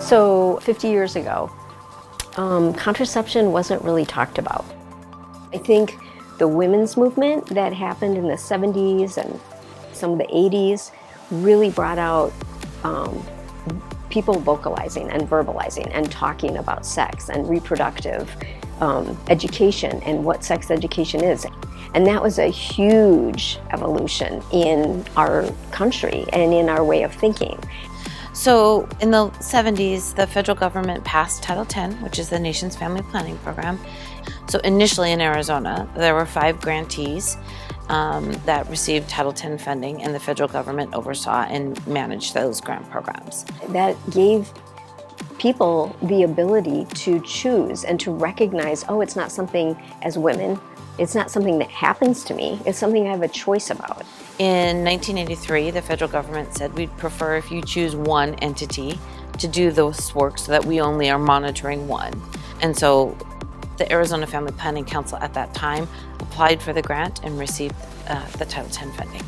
So 50 years ago, contraception wasn't really talked about. I think the women's movement that happened in the 70s and some of the 80s really brought out people vocalizing and verbalizing and talking about sex and reproductive education and what sex education is. And that was a huge evolution in our country and in our way of thinking. So in the 70s, the federal government passed Title X, which is the nation's family planning program. So initially in Arizona, there were 5 grantees that received Title X funding, and the federal government oversaw and managed those grant programs. That gave people the ability to choose and to recognize, oh, it's not something as women, it's not something that happens to me, it's something I have a choice about. In 1983, the federal government said we'd prefer if you choose one entity to do this work so that we only are monitoring one. And so the Arizona Family Planning Council at that time applied for the grant and received the Title X funding.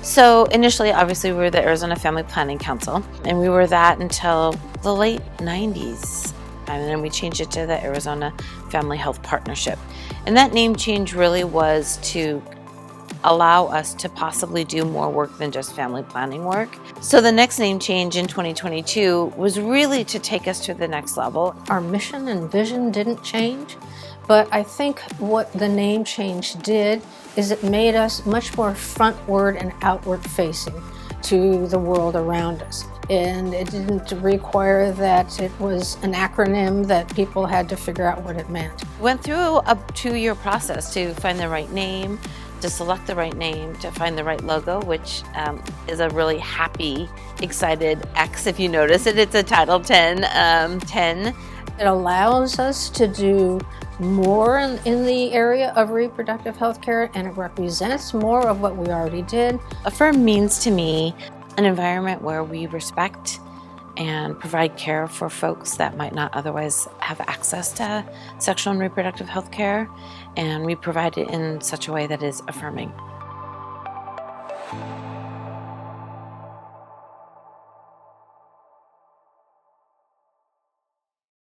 So initially, obviously, we were the Arizona Family Planning Council, and we were that until the late 90s. And then we changed it to the Arizona Family Health Partnership. And that name change really was to allow us to possibly do more work than just family planning work. So the next name change in 2022 was really to take us to the next level. Our mission and vision didn't change, but I think what the name change did is it made us much more frontward and outward facing to the world around us. And it didn't require that it was an acronym that people had to figure out what it meant. Went through a 2-year process to find the right name, to select the right name, to find the right logo, which is a really happy, excited X. If you notice it, it's a Title X 10. It allows us to do more in the area of reproductive health care, and it represents more of what we already did. Affirm means to me an environment where we respect and provide care for folks that might not otherwise have access to sexual and reproductive health care, and we provide it in such a way that is affirming.